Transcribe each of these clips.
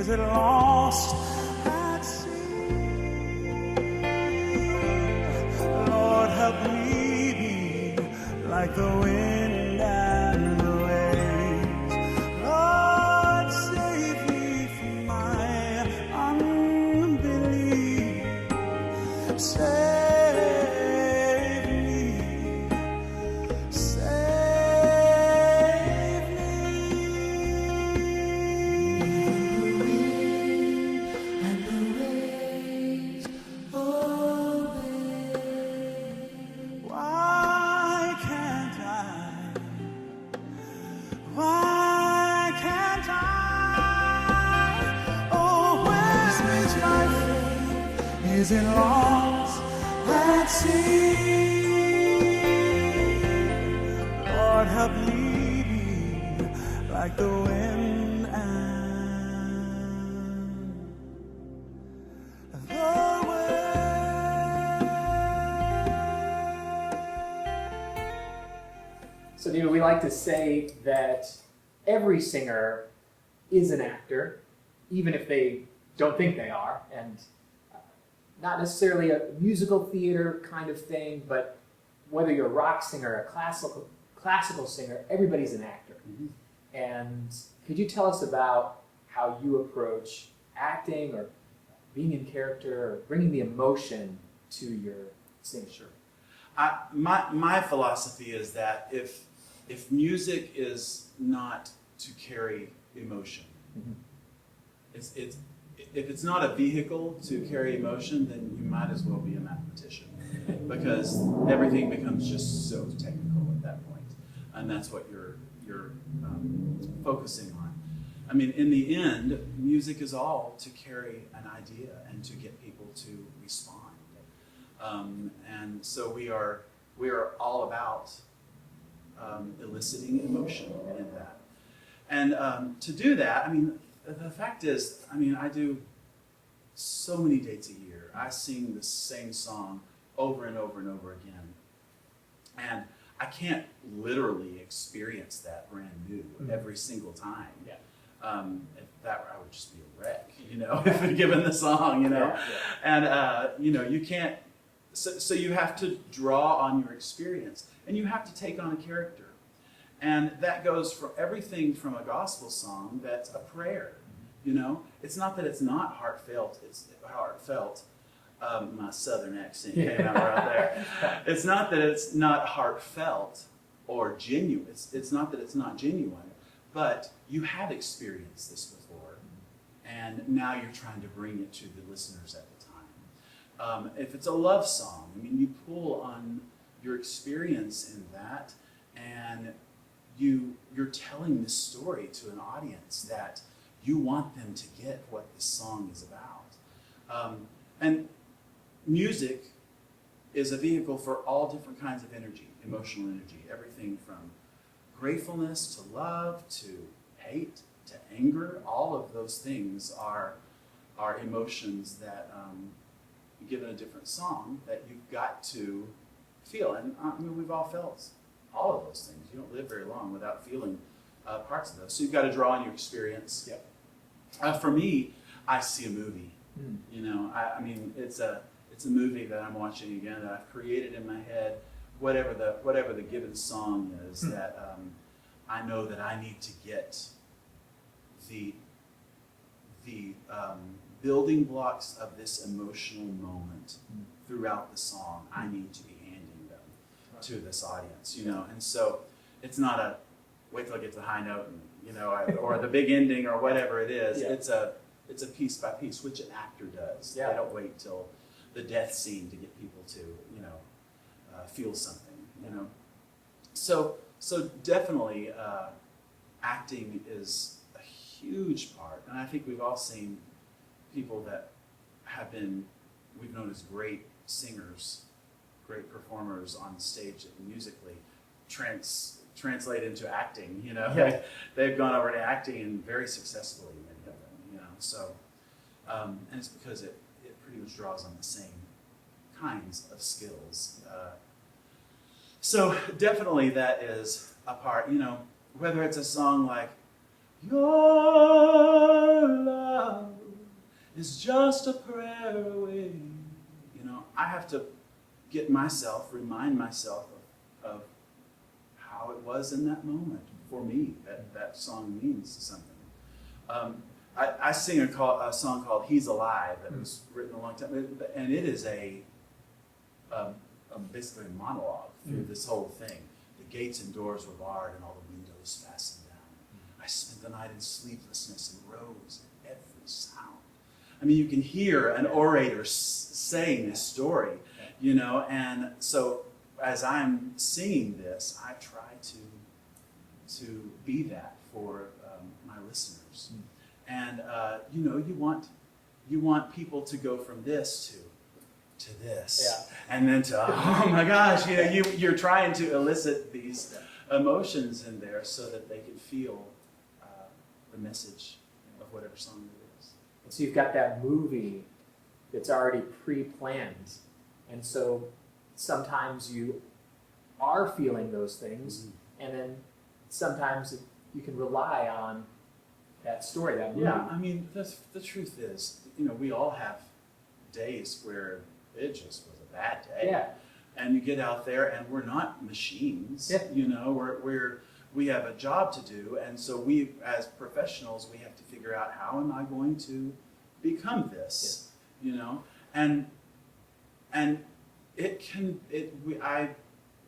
Is it lost at sea? Lord, help me be like the wind and the waves. Lord, save me from my unbelief. Save me, save me. And the waves obey. Why can't I? Why can't I? Oh, where is my faith? Is it lost at sea? Lord, help me be like the wind and the So, David, we like to say that every singer is an actor, even if they don't think they are, and not necessarily a musical theater kind of thing, but whether you're a rock singer or a classical singer, everybody's an actor. Mm-hmm. And could you tell us about how you approach acting or being in character or bringing the emotion to your singing? Sure. My philosophy is that if music is not to carry emotion, Mm-hmm. if it's not a vehicle to carry emotion, then you might as well be a mathematician, because everything becomes just so technical at that point, and that's what you're focusing on. I mean, in the end, music is all to carry an idea and to get people to respond. And so we are all about eliciting emotion in that. And to do that, I mean, the fact is, I mean, I do so many dates a year. I sing the same song over and over and over again. And I can't literally experience that brand new every single time. Yeah. If that, I would just be a wreck, you know, if given the song, you know. And, you know, you can't, so you have to draw on your experience, and you have to take on a character. And that goes for everything from a gospel song that's a prayer, you know. It's not that it's not heartfelt, it's heartfelt. My southern accent came out right there. It's not that it's not heartfelt or genuine. It's not that it's not genuine, but you have experienced this before, and now you're trying to bring it to the listeners at the time. If it's a love song, I mean, you pull on your experience in that, and you're telling this story to an audience that you want them to get what this song is about. And music is a vehicle for all different kinds of energy, emotional energy, everything from gratefulness to love to hate to anger. All of those things are emotions that, given a different song, that you've got to feel. And I mean, we've all felt all of those things. You don't live very long without feeling parts of those. So you've got to draw on your experience. Yep. For me, I see a movie. You know, I mean, it's a movie that I'm watching again that I've created in my head. Whatever the given song is, that I know that I need to get the building blocks of this emotional moment throughout the song. I need to be handing them to this audience, you know. And so it's not a wait till I get to the high note, and, you know, or the big ending or whatever it is. Yeah. It's a piece by piece, which an actor does. Yeah. They don't wait till the death scene to get people to, you know, feel something, you know. So definitely acting is a huge part, and I think we've all seen people that we've known as great singers, great performers on stage musically, translate into acting, you know. Yeah. They've gone over to acting, and very successfully, many of them, you know. So, and it's because it pretty much draws on the same kinds of skills. So definitely that is a part, you know, whether it's a song like Your Love is just a prayer away. You know, I have to remind myself of how it was in that moment for me. That song means something. I sing a song called "He's Alive" that was written a long time, and it is basically a monologue through this whole thing. The gates and doors were barred, and all the windows fastened down. I spent the night in sleeplessness and rose at every sound. I mean, you can hear an orator saying this story, you know, and so as I'm singing this, I try to be that for my listeners. And you know, you want people to go from this to this, and then to oh my gosh, you know, you're trying to elicit these emotions in there so that they can feel the message of whatever song it is. And so you've got that movie that's already pre-planned, and so sometimes you are feeling those things, and then sometimes you can rely on that story, that movie. Yeah, I mean, the truth is, you know, we all have days where it just was a bad day. Yeah. And you get out there, and we're not machines. Yeah. You know, we have a job to do, and so we, as professionals, we have to figure out how am I going to become this. Yeah. You know, and I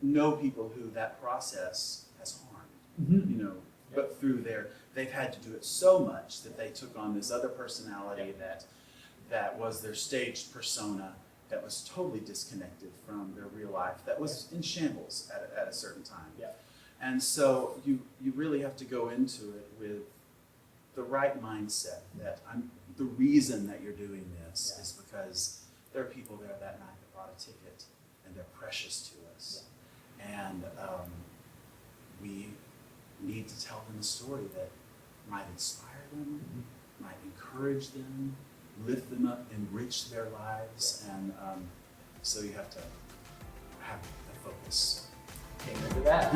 know people who that process has harmed. You know, but through they've had to do it so much that they took on this other personality that was their staged persona, that was totally disconnected from their real life, that was in shambles at a certain time. Yeah. And so you really have to go into it with the right mindset that the reason that you're doing this is because there are people there that night that bought a ticket and they're precious to us. Yeah. And we need to tell them a story that might inspire them, might encourage them, lift them up, enrich their lives, and so you have to have the focus. Amen to that.